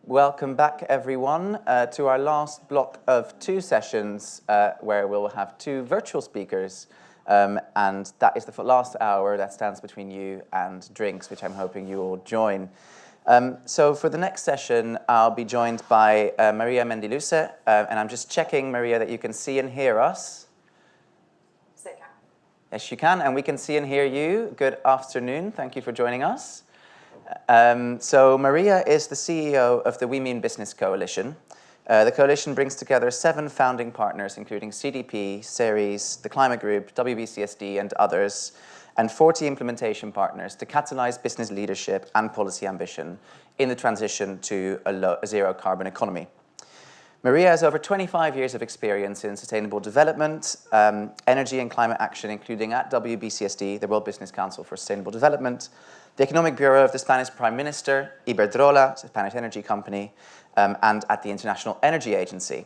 Welcome back, everyone, to our last block of two sessions where we'll have two virtual speakers. And that is the last hour that stands between you and drinks, which I'm hoping you all join. So for the next session, I'll be joined by María Mendiluce. And I'm just checking, Maria, that you can see and hear us. Yes, you can, and we can see and hear you. Good afternoon. Thank you for joining us. So Maria is the CEO of the We Mean Business Coalition. The coalition brings together 7 founding partners, including CDP, Ceres, the Climate Group, WBCSD, and others, and 40 implementation partners to catalyze business leadership and policy ambition in the transition to a zero-carbon economy. Maria has over 25 years of experience in sustainable development, energy and climate action, including at WBCSD, the World Business Council for Sustainable Development, the Economic Bureau of the Spanish Prime Minister, Iberdrola, a Spanish energy company, and at the International Energy Agency.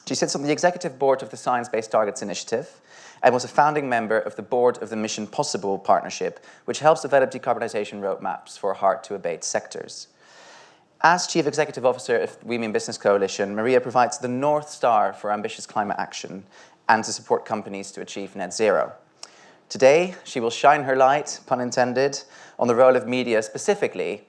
She sits on the executive board of the Science Based Targets Initiative and was a founding member of the board of the Mission Possible partnership, which helps develop decarbonization roadmaps for hard-to-abate sectors. As Chief Executive Officer of We Mean Business Coalition, Maria provides the North Star for ambitious climate action and to support companies to achieve net zero. Today, she will shine her light, pun intended, on the role of media specifically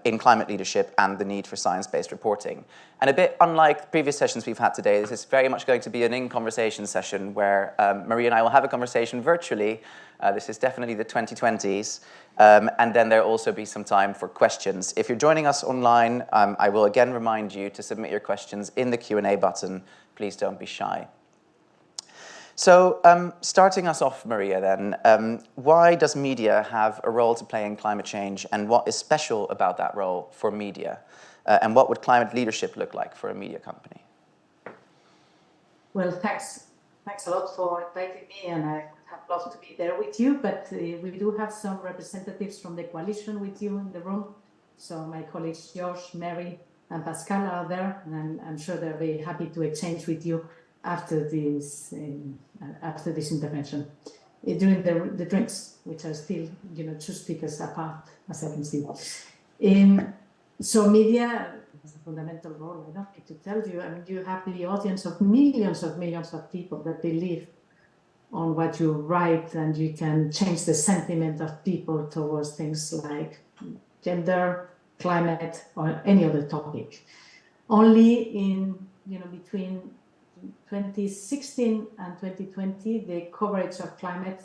in climate leadership and the need for science-based reporting. And a bit unlike previous sessions we've had today, this is very much going to be an in-conversation session where Maria and I will have a conversation virtually. This is definitely the 2020s. And then there'll also be some time for questions. If you're joining us online, I will again remind you to submit your questions in the Q&A button. Please don't be shy. So starting us off, Maria, then, why does media have a role to play in climate change, and what is special about that role for media? And what would climate leadership look like for a media company? Well, thanks a lot for inviting me, and I would have loved to be there with you, but we do have some representatives from the coalition with you in the room. So my colleagues Josh, Mary, and Pascal are there, and I'm sure they'll be happy to exchange with you after this intervention, during the drinks, which are still, 2 speakers apart, as I can see. So media has a fundamental role. I don't need to tell you. I mean, you have the audience of millions of people that believe on what you write, and you can change the sentiment of people towards things like gender, climate, or any other topic. Only in, between 2016 and 2020, the coverage of climate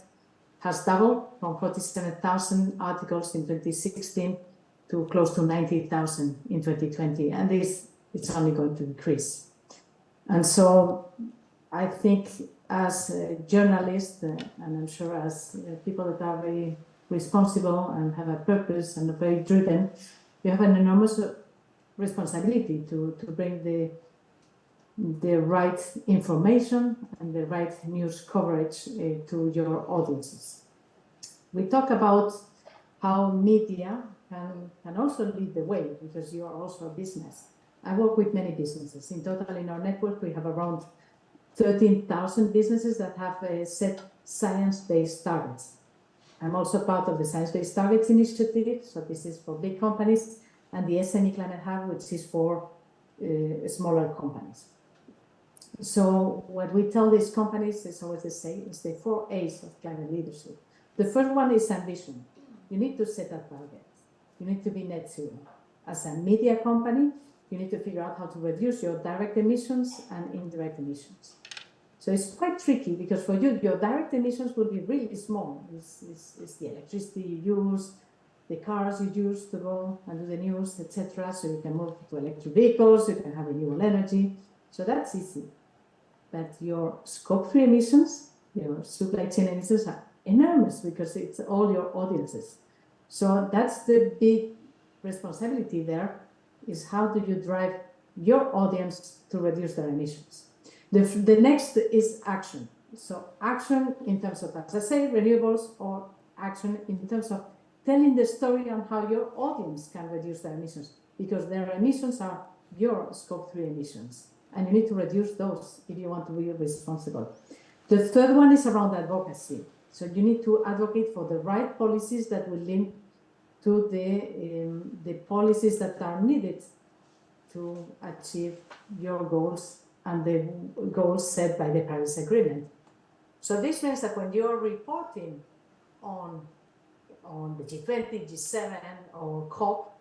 has doubled from 47,000 articles in 2016 to close to 90,000 in 2020, and it's only going to increase. And so I think as journalists, and I'm sure as people that are very responsible and have a purpose and are very driven, you have an enormous responsibility to bring the right information and the right news coverage to your audiences. We talk about how media can also lead the way, because you are also a business. I work with many businesses. In total, in our network, we have around 13,000 businesses that have set science-based targets. I'm also part of the Science-Based Targets Initiative, so this is for big companies, and the SME Climate Hub, which is for smaller companies. So what we tell these companies is always the same, is the 4 A's of climate leadership. The first one is ambition. You need to set a target. You need to be net zero. As a media company, you need to figure out how to reduce your direct emissions and indirect emissions. So it's quite tricky, because for you, your direct emissions will be really small. It's the electricity you use, the cars you use to go and do the news, etc. So you can move to electric vehicles, you can have renewable energy. So that's easy. But your scope 3 emissions, your supply chain emissions are enormous, because it's all your audiences. So that's the big responsibility there, is how do you drive your audience to reduce their emissions? The next is action. So action in terms of, as I say, renewables, or action in terms of telling the story on how your audience can reduce their emissions, because their emissions are your scope 3 emissions. And you need to reduce those if you want to be responsible. The third one is around advocacy. So you need to advocate for the right policies that will link to the policies that are needed to achieve your goals and the goals set by the Paris Agreement. So this means that when you're reporting on the G20, G7, or COP,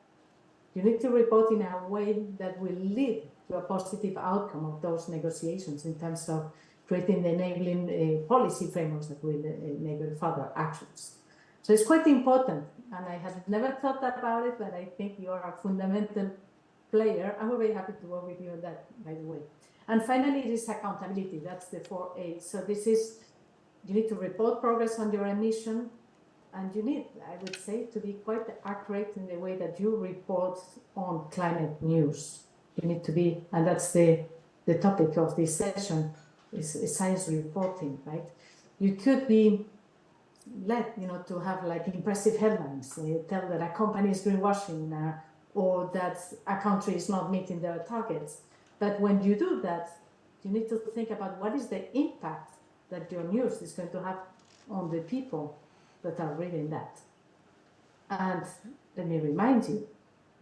you need to report in a way that will lead to a positive outcome of those negotiations in terms of creating the enabling policy frameworks that will enable further actions. So it's quite important, and I had never thought about it, but I think you are a fundamental player. I'm very happy to work with you on that, by the way. And finally, it is accountability. That's the 4A. So this is, you need to report progress on your emission, and you need, I would say, to be quite accurate in the way that you report on climate news. You need to be, and that's the topic of this session, is science reporting, right? You could be led, to have like impressive headlines, tell that a company is greenwashing or that a country is not meeting their targets. But when you do that, you need to think about what is the impact that your news is going to have on the people that are reading that. And let me remind you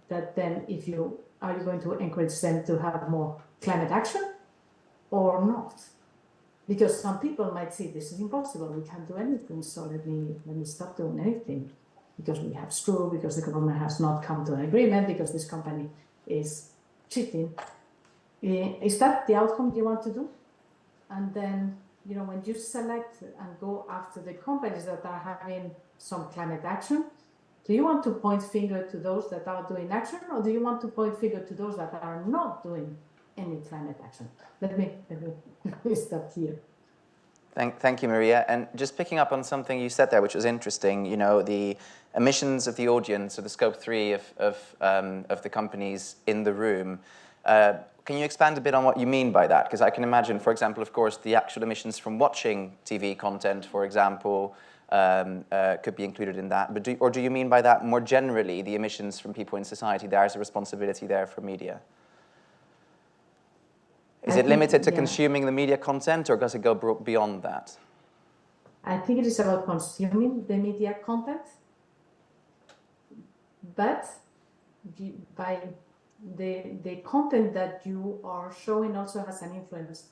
that then are you going to encourage them to have more climate action or not? Because some people might say this is impossible, we can't do anything, so let me stop doing anything because we have screwed, because the government has not come to an agreement, because this company is cheating. Is that the outcome you want to do? And then, when you select and go after the companies that are having some climate action, do you want to point finger to those that are doing action, or do you want to point finger to those that are not doing any climate action? Let me stop here. Thank you, Maria. And just picking up on something you said there, which was interesting, the emissions of the audience, or the scope 3 of the companies in the room. Can you expand a bit on what you mean by that? Because I can imagine, for example, of course, the actual emissions from watching TV content, for example, could be included in that. But do you mean by that more generally, the emissions from people in society? There's a responsibility there for media. Is it limited to consuming the media content, or does it go beyond that? I think it is about consuming the media content, but by the content that you are showing also has an influence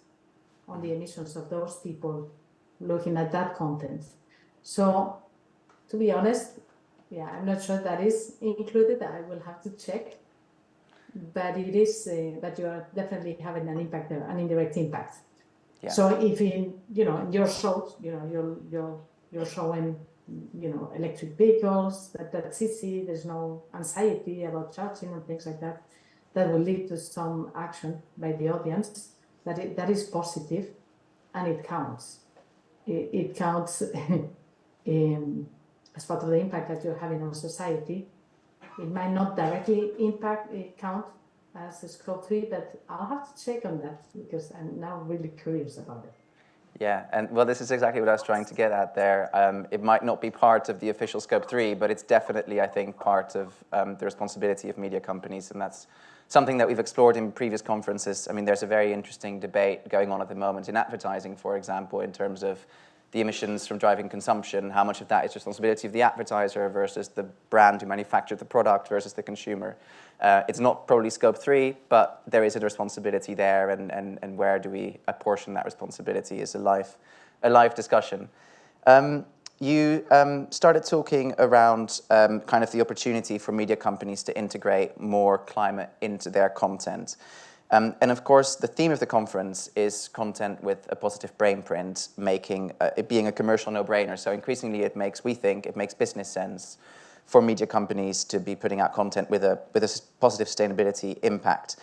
on the emissions of those people looking at that content. So, to be honest, I'm not sure that is included. I will have to check. But it is, but you are definitely having an impact there, an indirect impact. Yeah. So if in your shows, you're showing, electric vehicles, that's easy. There's no anxiety about charging and things like that. That will lead to some action by the audience. That is positive, and it counts. It counts as part of the impact that you're having on society. It might not directly count as a scope 3, but I'll have to check on that because I'm now really curious about it. Yeah, and well, this is exactly what I was trying to get at there. It might not be part of the official scope 3, but it's definitely, I think, part of the responsibility of media companies, and that's something that we've explored in previous conferences. I mean, there's a very interesting debate going on at the moment in advertising, for example, in terms of the emissions from driving consumption, how much of that is responsibility of the advertiser versus the brand who manufactured the product versus the consumer. It's not probably scope 3, but there is a responsibility there, and where do we apportion that responsibility is a live discussion. You started talking around kind of the opportunity for media companies to integrate more climate into their content. And of course, the theme of the conference is content with a positive brainprint, making it being a commercial no-brainer. So increasingly, we think it makes business sense for media companies to be putting out content with a positive sustainability impact.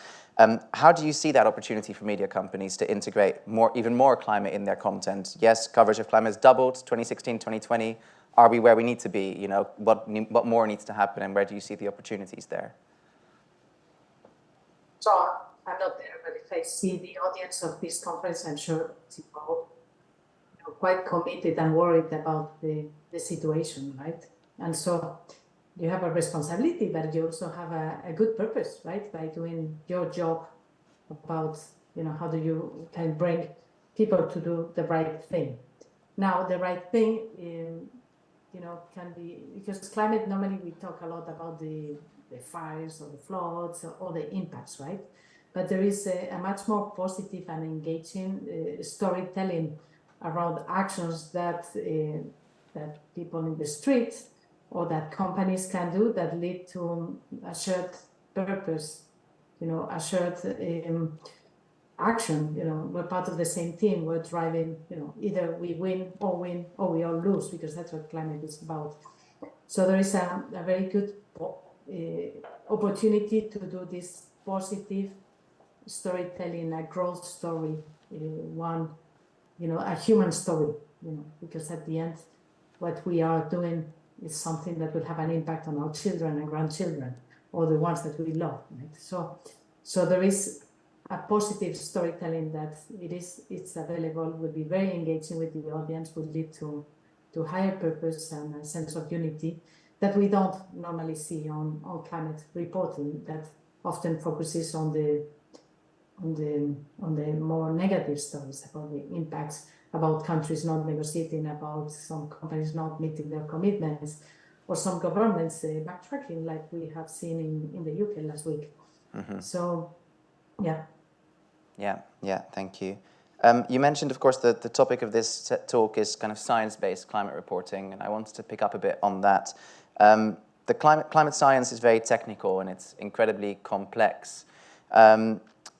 How do you see that opportunity for media companies to integrate even more climate in their content? Yes, coverage of climate has doubled, 2016, 2020. Are we where we need to be? What more needs to happen, and where do you see the opportunities there? So I'm not there, but if I see the audience of this conference, I'm sure people are quite committed and worried about the situation, right? And so you have a responsibility, but you also have a good purpose, right? By doing your job about, how do you can bring people to do the right thing. Now, the right thing can be, because climate, normally we talk a lot about the fires or the floods or the impacts, right? But there is a much more positive and engaging storytelling around actions that people in the street or that companies can do that lead to a shared purpose, a shared action. We're part of the same team. We're driving, either we win or we all lose, because that's what climate is about. So there is a very good opportunity to do this positive storytelling, a growth story, a human story, because at the end, what we are doing is something that will have an impact on our children and grandchildren, or the ones that we love, right? So there is a positive storytelling that it's available, will be very engaging with the audience, will lead to higher purpose and a sense of unity that we don't normally see on climate reporting, that often focuses on the more negative stories about the impacts, about countries not negotiating, about some companies not meeting their commitments, or some governments backtracking, like we have seen in the UK last week. So, yeah. Yeah, thank you. You mentioned, of course, that the topic of this talk is kind of science-based climate reporting, and I wanted to pick up a bit on that. The climate science is very technical and it's incredibly complex.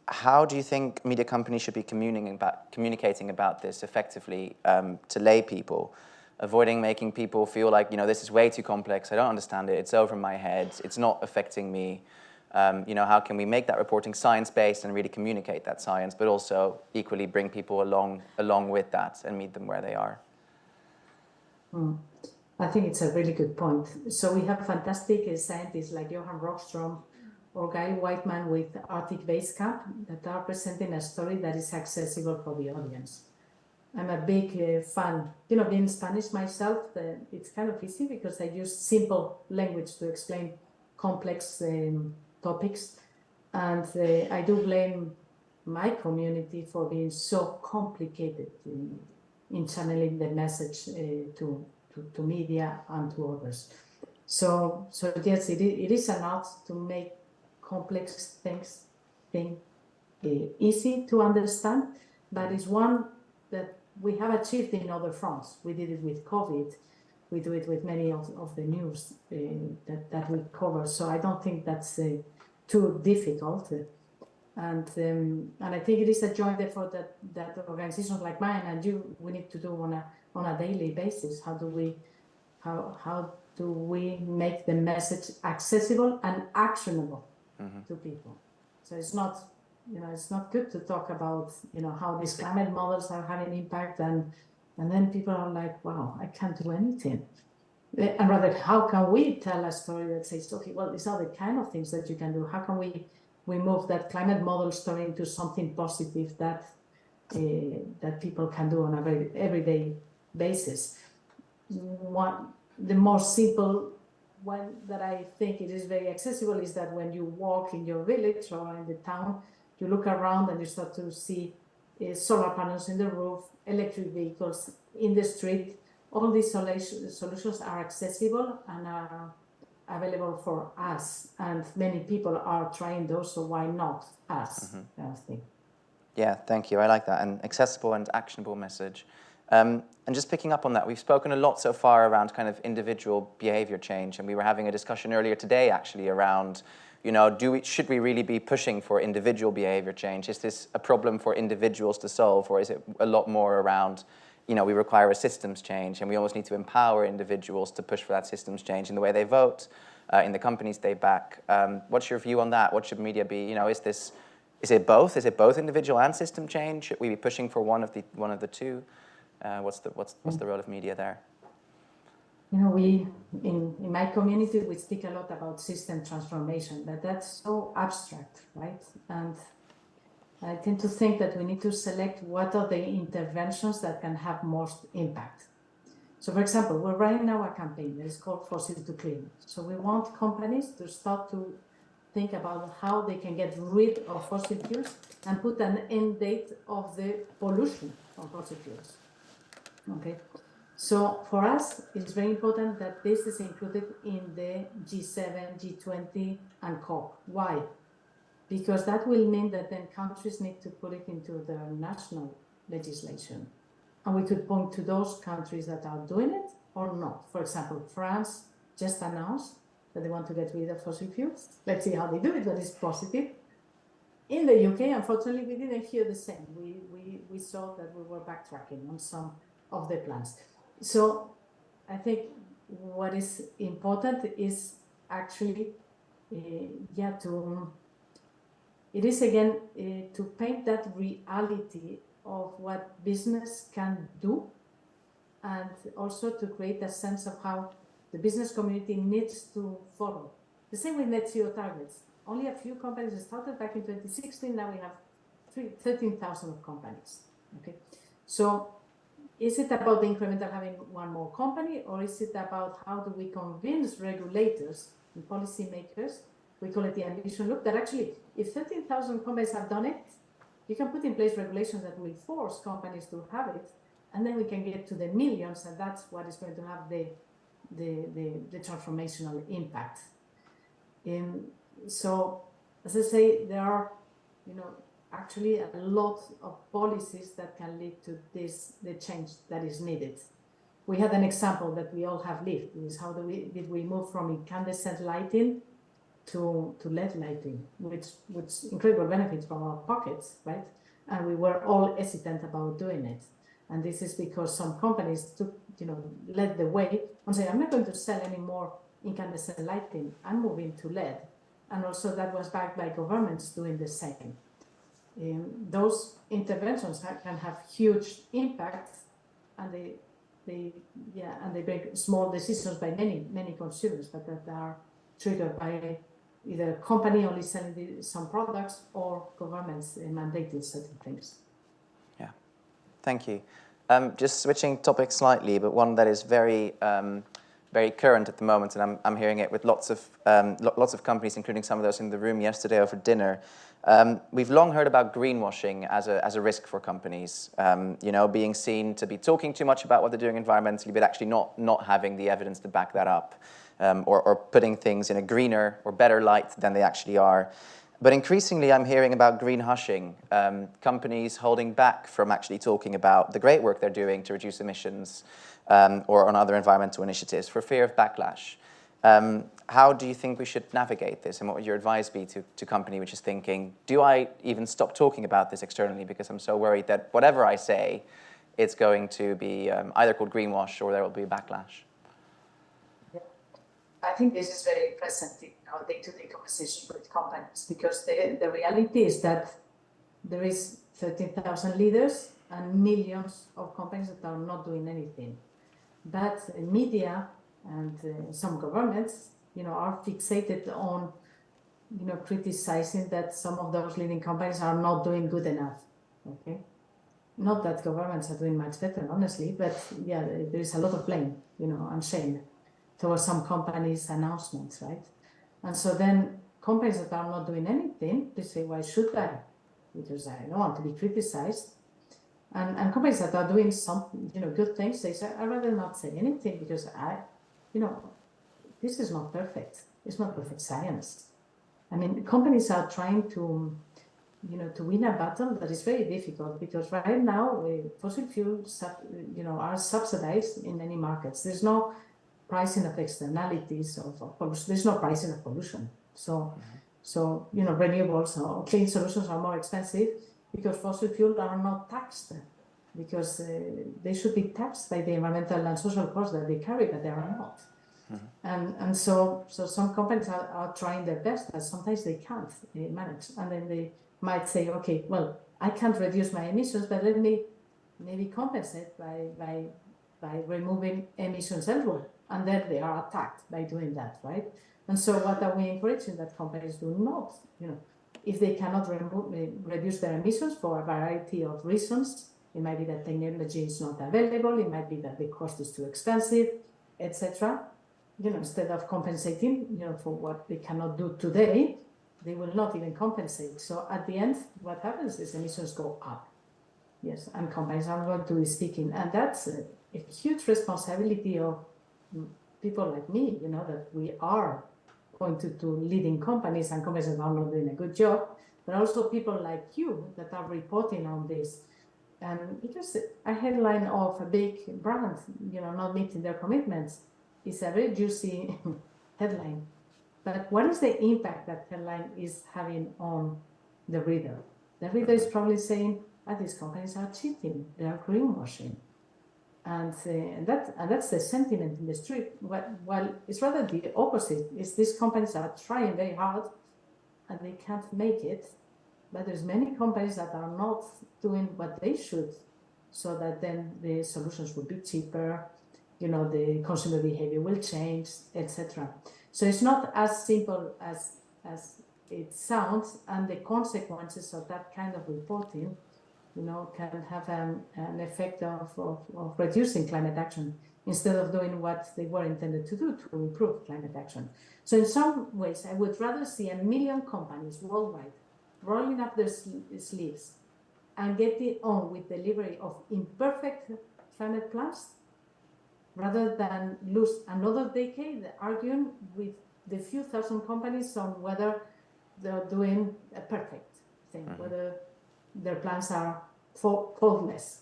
How do you think media companies should be communicating about this effectively to lay people, avoiding making people feel like, this is way too complex, I don't understand it, it's over my head, it's not affecting me? How can we make that reporting science-based and really communicate that science, but also equally bring people along with that and meet them where they are? I think it's a really good point. So we have fantastic scientists like Johan Rockström or Guy Whiteman with Arctic Base Camp that are presenting a story that is accessible for the audience. I'm a big fan. Being Spanish myself, it's kind of easy because I use simple language to explain complex topics. And I do blame my community for being so complicated in channeling the message to media and to others. So yes, it is an art to make complex things easy to understand, but it's one that we have achieved in other fronts. We did it with COVID, we do it with many of the news that we cover. So I don't think that's too difficult. And I think it is a joint effort that organizations like mine and you, we need to do on a daily basis. How do we make the message accessible and actionable to people? So it's not good to talk about how these climate models are having impact and then people are like, wow, I can't do anything. And rather, how can we tell a story that says, okay, well, these are the kind of things that you can do. How can we move that climate model story into something positive that people can do on a very everyday basis? The more simple one that I think it is very accessible is that when you walk in your village or in the town, you look around and you start to see solar panels in the roof, electric vehicles in the street. All these solutions are accessible and are available for us, and many people are trying those, so why not us? I think. Yeah, thank you. I like that. An accessible and actionable message. And just picking up on that, we've spoken a lot so far around kind of individual behavior change, and we were having a discussion earlier today actually around, should we really be pushing for individual behavior change? Is this a problem for individuals to solve, or is it a lot more around, we require a systems change and we almost need to empower individuals to push for that systems change in the way they vote, in the companies they back? What's your view on that? What should media be? Is it both? Is it both individual and system change? Should we be pushing for one of the two? What's the role of media there? We in my community we speak a lot about system transformation, but that's so abstract, right? And I tend to think that we need to select what are the interventions that can have most impact. So, for example, we're running now a campaign that is called Fossil to Clean. So we want companies to start to think about how they can get rid of fossil fuels and put an end date of the pollution of fossil fuels. Okay, So for us, it's very important that this is included in the G7, G20, and COP. Why? Because that will mean that then countries need to put it into their national legislation. And we could point to those countries that are doing it or not. For example, France just announced that they want to get rid of fossil fuels. Let's see how they do it, but it's positive. In the UK, unfortunately, we didn't hear the same. We saw that we were backtracking on some of the plans. So I think what is important is actually, it is again to paint that reality of what business can do, and also to create a sense of how the business community needs to follow. The same with net zero targets. Only a few companies started back in 2016. Now we have 13,000 of companies. Okay, so is it about the incremental having one more company, or is it about how do we convince regulators and policymakers? We call it the ambition loop, that actually, if 13,000 companies have done it, you can put in place regulations that will force companies to have it, and then we can get to the millions, and that's what is going to have the transformational impact. So, as I say, there are, actually a lot of policies that can lead to the change that is needed. We had an example that we all have lived, is how did we move from incandescent lighting to LED lighting, which incredible benefits from our pockets, right? And we were all hesitant about doing it. And this is because some companies led the way and say, I'm not going to sell any more incandescent lighting, I'm moving to LED. And also that was backed by governments doing the same. Those interventions can have huge impacts, and they make small decisions by many consumers, but that are triggered by either company only selling some products or governments mandating certain things. Yeah, thank you. Just switching topics slightly, but one that is very current at the moment, and I'm hearing it with lots of companies, including some of those in the room yesterday over dinner. We've long heard about greenwashing as a risk for companies, being seen to be talking too much about what they're doing environmentally, but actually not having the evidence to back that up, or putting things in a greener or better light than they actually are. But increasingly, I'm hearing about green hushing, companies holding back from actually talking about the great work they're doing to reduce emissions, or on other environmental initiatives for fear of backlash. How do you think we should navigate this, and what would your advice be to company which is thinking, do I even stop talking about this externally because I'm so worried that whatever I say, it's going to be either called greenwash or there will be a backlash? Yeah. I think this is very present in our day-to-day conversation with companies, because the reality is that there is 13,000 leaders and millions of companies that are not doing anything. But media and some governments, are fixated on, criticizing that some of those leading companies are not doing good enough. Okay, not that governments are doing much better, honestly, but yeah, there is a lot of blame, and shame towards some companies' announcements, right? And so then companies that are not doing anything, they say, why should I? Because I don't want to be criticized. And companies that are doing some, good things, they say, I'd rather not say anything because this is not perfect. It's not perfect science. I mean, companies are trying to, to win a battle that is very difficult, because right now fossil fuels, are subsidized in many markets. There's no pricing of externalities of pollution. There's no pricing of pollution. So, renewables or clean solutions are more expensive because fossil fuels are not taxed, because they should be taxed by the environmental and social costs that they carry, but they are not. And so some companies are trying their best, but sometimes they can't manage. And then they might say, okay, well, I can't reduce my emissions, but let me maybe compensate by removing emissions elsewhere. And then they are attacked by doing that, right? And so what are we encouraging? That companies do not, if they cannot reduce their emissions for a variety of reasons. It might be that technology is not available, it might be that the cost is too expensive, etc. Instead of compensating, for what they cannot do today, they will not even compensate. So at the end, what happens is emissions go up. Yes, and companies are going to be speaking, and that's a huge responsibility of people like me, you know, that we are pointed to leading companies and companies that are not doing a good job, but also people like you that are reporting on this. And because a headline of a big brand, you know, not meeting their commitments is a very juicy headline. But what is the impact that headline is having on the reader? The reader is probably saying, these companies are cheating, they are greenwashing. And that's the sentiment in the street. Well, it's rather the opposite. Is these companies are trying very hard and they can't make it, but there's many companies that are not doing what they should, so that then the solutions will be cheaper, you know, the consumer behavior will change, etc. So it's not as simple as it sounds, and the consequences of that kind of reporting, you know, can have an effect of reducing climate action instead of doing what they were intended to do to improve climate action. So in some ways, I would rather see 1 million companies worldwide rolling up their sleeves and getting on with delivery of imperfect climate plans rather than lose another decade arguing with the few thousand companies on whether they're doing a perfect thing, whether their plans are faultless.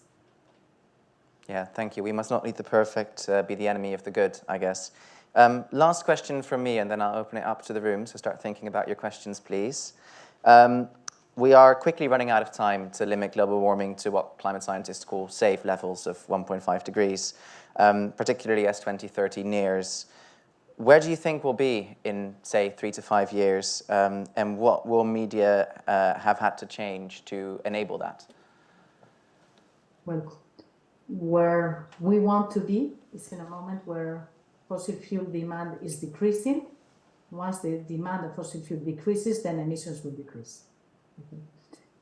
Yeah, thank you. We must not let the perfect be the enemy of the good, I guess. Last question from me, and then I'll open it up to the room, so start thinking about your questions, please. We are quickly running out of time to limit global warming to what climate scientists call safe levels of 1.5 degrees, particularly as 2030 nears. Where do you think we'll be in, say, 3 to 5 years, and what will media have had to change to enable that? Well, where we want to be is in a moment where fossil fuel demand is decreasing. Once the demand of fossil fuel decreases, then emissions will decrease.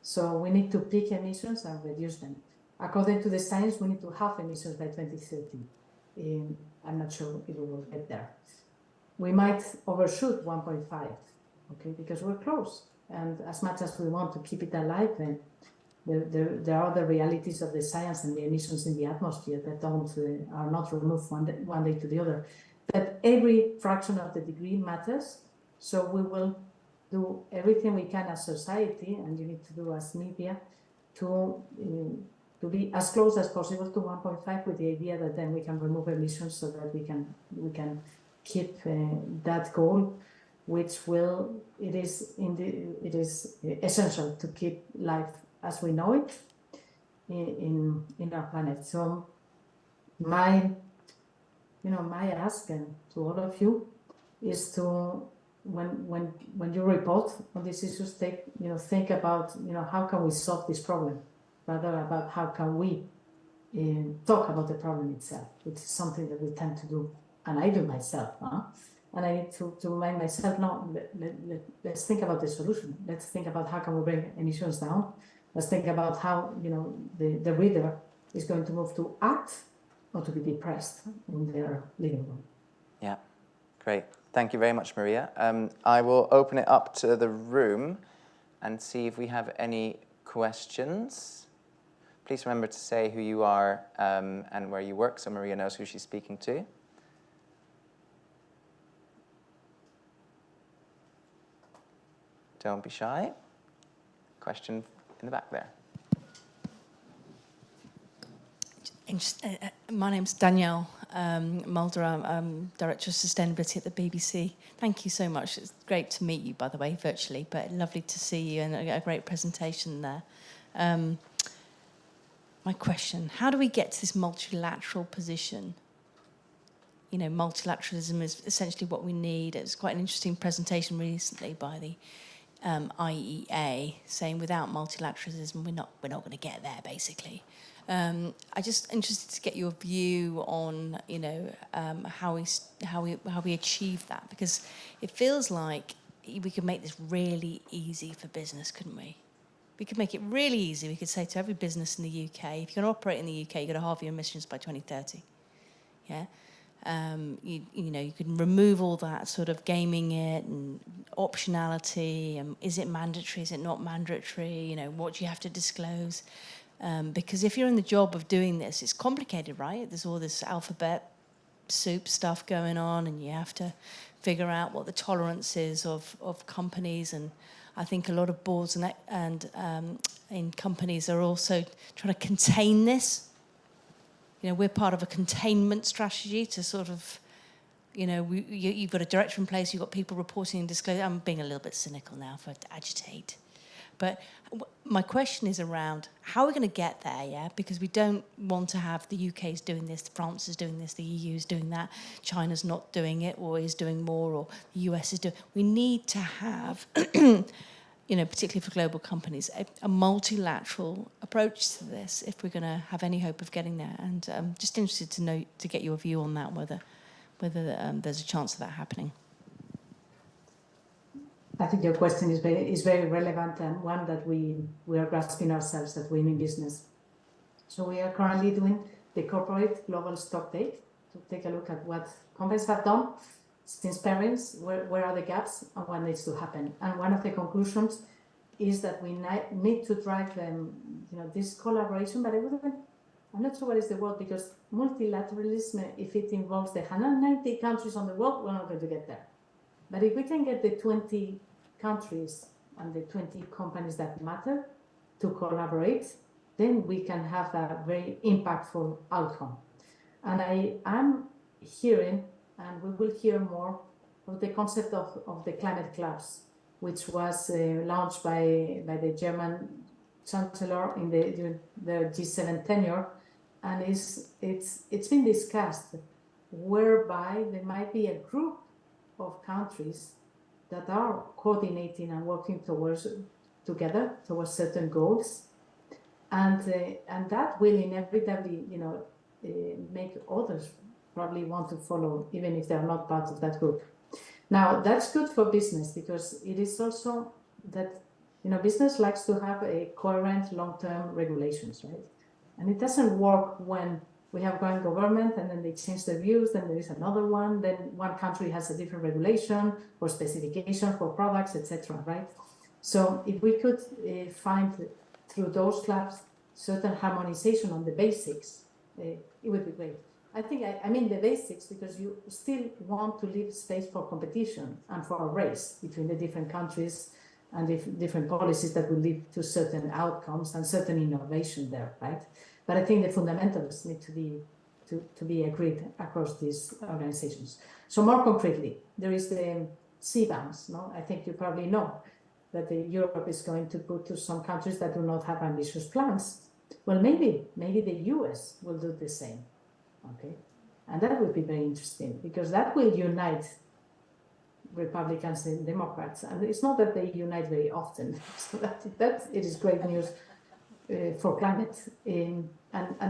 So we need to peak emissions and reduce them. According to the science, we need to halve emissions by 2030. I'm not sure if we will get there. We might overshoot 1.5, okay, because we're close. And as much as we want to keep it alive, then there are the realities of the science and the emissions in the atmosphere that are not removed one day to the other. But every fraction of the degree matters. So we will do everything we can as society, and you need to do as media, to be as close as possible to 1.5, with the idea that then we can remove emissions so that we can keep that goal, which it is essential to keep life as we know it in our planet. So my ask to all of you is to, when you report on these issues, think about how can we solve this problem, rather about how can we talk about the problem itself, which is something that we tend to do, and I do myself. And I need to remind myself, no, let's think about the solution. Let's think about how can we bring emissions down. Let's think about how the reader is going to move to act or to be depressed in their living room. Yeah, great. Thank you very much, Maria. I will open it up to the room and see if we have any questions. Please remember to say who you are and where you work, so Maria knows who she's speaking to. Don't be shy. Question in the back there. My name's Danielle Mulder. I'm Director of Sustainability at the BBC. Thank you so much. It's great to meet you, by the way, virtually, but lovely to see you, and a great presentation there. My question, how do we get to this multilateral position? Multilateralism is essentially what we need. It was quite an interesting presentation recently by the IEA, saying without multilateralism, we're not going to get there, basically. I'm just interested to get your view on, how we achieve that, because it feels like we could make this really easy for business, couldn't we? We could make it really easy. We could say to every business in the UK, if you're going to operate in the UK, you've got to halve your emissions by 2030. Yeah. You can remove all that sort of gaming it and optionality, and is it mandatory, is it not mandatory, what do you have to disclose? Because if you're in the job of doing this, it's complicated, right? There's all this alphabet soup stuff going on, and you have to figure out what the tolerance is of companies. And I think a lot of boards and in companies are also trying to contain this. You know, we're part of a containment strategy to sort of, you know, you've got a director in place, you've got people reporting and disclosing. I'm being a little bit cynical now for agitate. But my question is around how are we going to get there, yeah? Because we don't want to have the UK's doing this, France is doing this, the EU's doing that, China's not doing it or is doing more, or the US is doing. We need to have, you know, particularly for global companies, a multilateral approach to this if we're going to have any hope of getting there. And I'm just interested to get your view on that, whether there's a chance of that happening. I think your question is very relevant, and one that we are grasping ourselves at Women Business. So we are currently doing the corporate global stock take to take a look at what companies have done since Paris, where are the gaps and what needs to happen. And one of the conclusions is that we need to drive this collaboration, but I'm not sure what is the word, because multilateralism, if it involves the 190 countries on the world, we're not going to get there. But if we can get the 20 countries and the 20 companies that matter to collaborate, then we can have a very impactful outcome. And I am hearing, and we will hear more, of the concept of the climate clubs, which was launched by the German Chancellor during the G7 tenure, and it's been discussed, whereby there might be a group of countries that are coordinating and working together towards certain goals, and that will inevitably, make others probably want to follow, even if they're not part of that group. Now, that's good for business, because it is also that, business likes to have a coherent long-term regulations, right? And it doesn't work when we have one government and then they change their views, then there is another one, then one country has a different regulation or specification for products, etc., right? So if we could find through those clubs certain harmonization on the basics, it would be great. I think I mean the basics, because you still want to leave space for competition and for a race between the different countries and different policies that will lead to certain outcomes and certain innovation there, right? But I think the fundamentals need to be agreed across these organizations. So more concretely, there is the CBAMs, no? I think you probably know that Europe is going to put to some countries that do not have ambitious plans. Well, maybe the US will do the same, okay? And that would be very interesting, because that will unite Republicans and Democrats. And it's not that they unite very often, so that it is great news for climate, and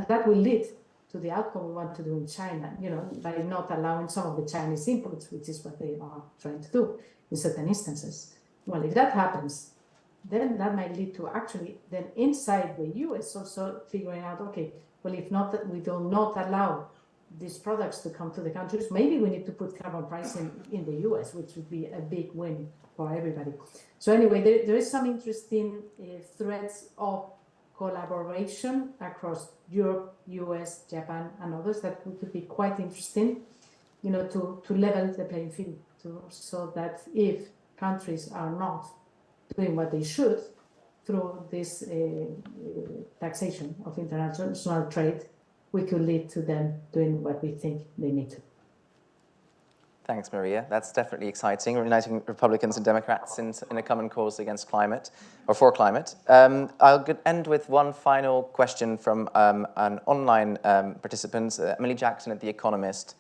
that will lead to the outcome we want to do in China, by not allowing some of the Chinese imports, which is what they are trying to do in certain instances. Well, if that happens, then that might lead to actually then inside the US also figuring out, okay, well, if not, we do not allow these products to come to the countries, maybe we need to put carbon pricing in the US, which would be a big win for everybody. So anyway, there is some interesting threads of collaboration across Europe, US, Japan, and others that could be quite interesting, to level the playing field, so that if countries are not doing what they should through this taxation of international trade, we could lead to them doing what we think they need to. Thanks, Maria. That's definitely exciting, uniting Republicans and Democrats in a common cause against climate, or for climate. I'll end with one final question from an online participant, Emily Jackson at The Economist.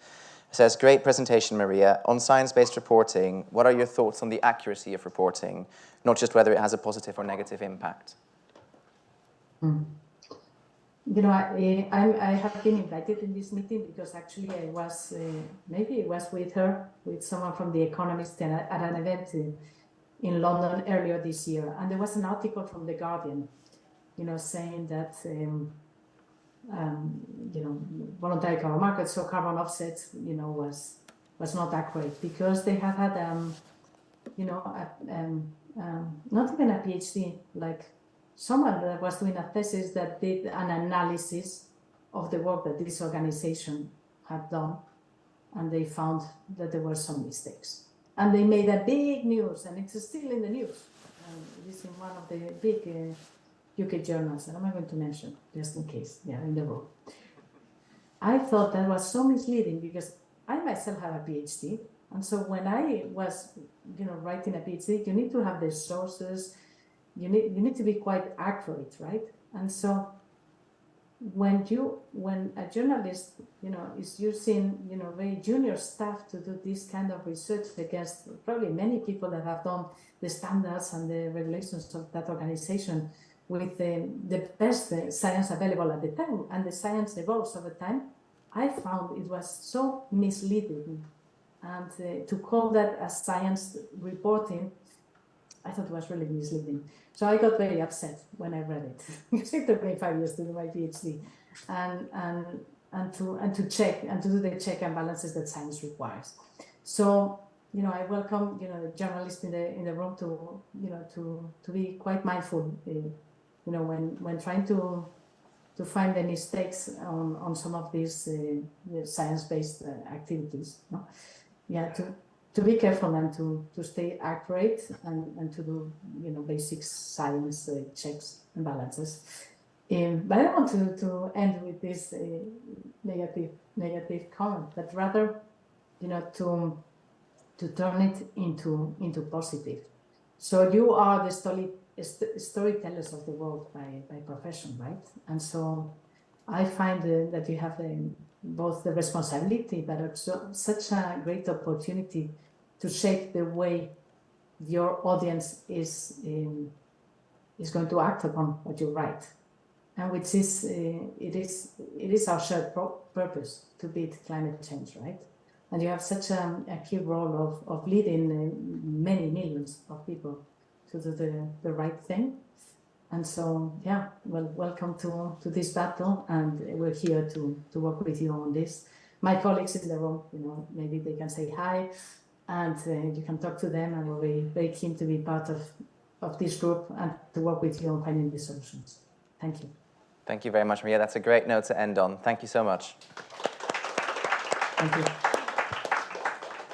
Says, great presentation, Maria. On science-based reporting, what are your thoughts on the accuracy of reporting, not just whether it has a positive or negative impact? I have been invited in this meeting because actually I was, maybe it was with someone from The Economist at an event in London earlier this year. And there was an article from The Guardian, saying that, voluntary carbon markets or carbon offsets, was not accurate, because they have had, not even a PhD, like someone that was doing a thesis that did an analysis of the work that this organization had done, and they found that there were some mistakes. And they made a big news, and it's still in the news. It is in one of the big UK journals, and I'm not going to mention, just in case they are in the room. I thought that was so misleading because I myself have a PhD, and so when I was, writing a PhD, you need to have the sources, you need to be quite accurate, right? And so when a journalist, is using, very junior staff to do this kind of research against probably many people that have done the standards and the regulations of that organization with the best science available at the time, and the science evolves over time, I found it was so misleading. And to call that as science reporting, I thought it was really misleading. So I got very upset when I read it. It took me 5 years to do my PhD, and to check and to do the check and balances that science requires. So I welcome the journalists in the room to be quite mindful, when trying to find the mistakes on some of these science-based activities. Yeah, to be careful and to stay accurate and to do basic science checks and balances. But I don't want to end with this negative comment, but rather to turn it into positive. So you are the storytellers of the world by profession, right? And so I find that you have both the responsibility, but also such a great opportunity to shape the way your audience is going to act upon what you write, and which is it is our shared purpose to beat climate change, right? And you have such a key role of leading many millions of people to do the right thing. And so, yeah, well, welcome to this battle, and we're here to work with you on this. My colleagues in the room, maybe they can say hi, and you can talk to them, and we're very, very keen to be part of this group and to work with you on finding the solutions. Thank you. Thank you very much, Maria. That's a great note to end on. Thank you so much. Thank you.